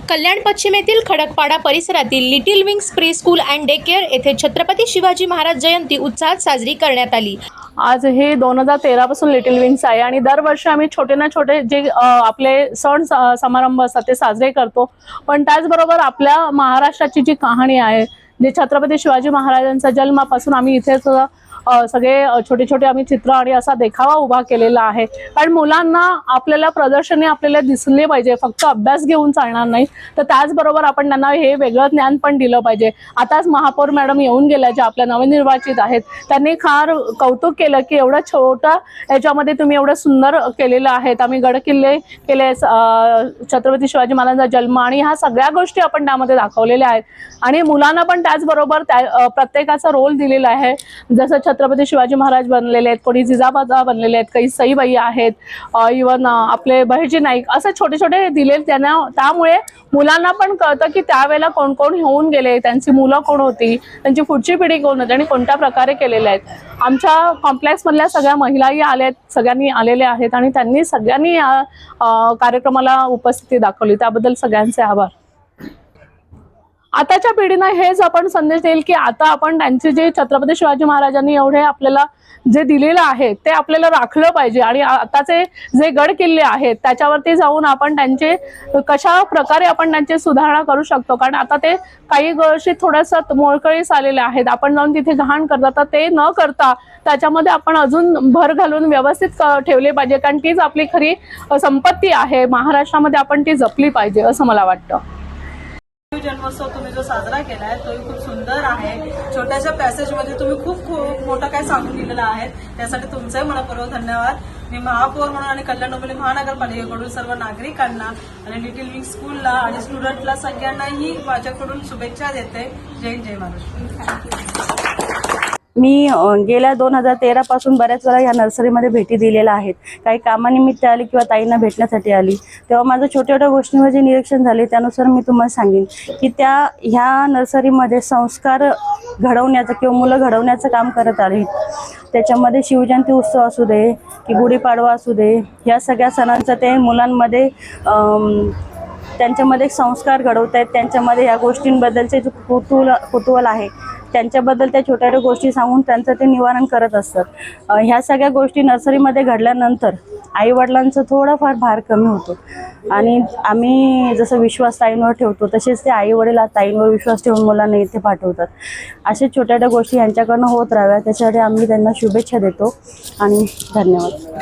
कल्याण पश्चिमेतील खडकपाडा परिसरातील little wings pre school and day care येथे छत्रपती शिवाजी महाराज जयंती उत्साहात साजरी करण्यात आली। आज हे 2013 पासून लिटिल विंग्स आहे आणि दरवर्षी आम्ही छोटे ना छोटे जे आपले सण समारंभ असतात ते साजरे करतो। पण त्याचबरोबर आपल्या महाराष्ट्राची जी कहाणी आहे, जे छत्रपती शिवाजी महाराजांचा जन्मापासून आम्ही इथेच सगळे छोटे छोटे आम्ही चित्र आणि असा देखावा उभा केलेला आहे। कारण मुलांना आपल्याला प्रदर्शने आपल्याला दिसले पाहिजे, फक्त अभ्यास घेऊन चालणार नाही, तर त्याचबरोबर आपण त्यांना हे वेगळं ज्ञान पण दिलं पाहिजे। आताच महापौर मॅडम येऊन गेल्या, जे आपल्या नवनिर्वाचित आहेत, त्यांनी फार कौतुक केलं की एवढं छोटा याच्यामध्ये तुम्ही एवढं सुंदर केलेलं आहे। आम्ही गड किल्ले केले, छत्रपती शिवाजी महाराजांचा जन्म आणि ह्या सगळ्या गोष्टी आपण त्यामध्ये दाखवलेल्या आहेत आणि मुलांना पण त्याचबरोबर प्रत्येकाचा रोल दिलेला आहे। जसं छत्रपती शिवाजी महाराज बनलेले आहेत, कोणी जिजाबाई बनलेले आहेत, काही सईबाई आहेत, इव्हन आपले बहिर्जी नाईक, असे छोटे छोटे दिले त्यांना। त्यामुळे मुलांना पण कळतं की त्यावेळेला कोण कोण होऊन गेले, त्यांची मुलं कोण होती, त्यांची पुढची पिढी कोण होती आणि कोणत्या प्रकारे केलेले आहेत। आमच्या कॉम्प्लेक्स मधल्या सगळ्या महिलाही आल्या आहेत, सगळ्यांनी आलेले आहेत आणि त्यांनी सगळ्यांनी या कार्यक्रमाला उपस्थिती दाखवली, त्याबद्दल सगळ्यांचे आभार। आताच्या पिढींना हेच आपण संदेश देईल की आता आपण त्यांचे जे छत्रपती शिवाजी महाराजांनी एवढे आपल्याला जे दिलेलं आहे ते आपल्याला राखलं पाहिजे आणि आताचे जे गड किल्ले आहेत त्याच्यावरती जाऊन आपण त्यांचे कशा प्रकारे आपण त्यांची सुधारणा करू शकतो। कारण आता ते काही गोष्टी थोडंसं मोळकळीस आलेल्या आहेत, आपण जाऊन तिथे घाण करतात, तर ते न करता त्याच्यामध्ये आपण अजून भर घालून व्यवस्थित ठेवले पाहिजे। कारण तीच आपली खरी संपत्ती आहे, महाराष्ट्रामध्ये आपण ती जपली पाहिजे असं मला वाटतं। जन्मोत्सव तुम्ही जो साजरा केलाय तोही खूप सुंदर आहे। छोट्याशा पॅसेज मध्ये तुम्ही खूप मोठं काय सांगून दिलेलं आहे, त्यासाठी तुमचे मनपूर्वक धन्यवाद। मी महापौर म्हणून आणि कल्याण डोंबिवली महानगरपालिकेकडून सर्व नागरिकांना आणि लिटिल विंग्स स्कूलला आणि स्टुडंटला सगळ्यांनाही माझ्याकडून शुभेच्छा देते। जय जय महाराष्ट्र। मी गेल्या 2013 पासून बऱ्याच वेळा ह्या नर्सरीमध्ये भेटी दिलेल्या आहेत। काही कामानिमित्त आली किंवा ताईंना भेटण्यासाठी आली, तेव्हा माझं छोट्या छोट्या गोष्टींवर जे निरीक्षण झाले त्यानुसार मी तुम्हाला सांगेन की ह्या नर्सरीमध्ये संस्कार घडवण्याचं किंवा मुलं घडवण्याचं काम करत आले। त्याच्यामध्ये शिवजयंती उत्सव असू दे की गुढीपाडवा असू दे, या सगळ्या सणांचं ते मुलांमध्ये त्यांच्यामध्ये संस्कार घडवत आहेत। त्यांच्यामध्ये या गोष्टींबद्दलचे जे कुतूहल आहे त्यांच्याबद्दल त्या छोट्या छोट्या गोष्टी सांगून त्यांचं ते निवारण करत असतात। ह्या सगळ्या गोष्टी नर्सरीमध्ये घडल्यानंतर आईवडिलांचं थोडाफार भार कमी होतो आणि आम्ही जसं विश्वास ताईंवर ठेवतो तसेच ते आईवडील ताईंवर विश्वास ठेवून मुलांना इथे पाठवतात। अशा छोट्या छोट्या गोष्टी यांच्याकडनं होत राहाव्या, त्याच्यासाठी आम्ही त्यांना शुभेच्छा देतो आणि धन्यवाद।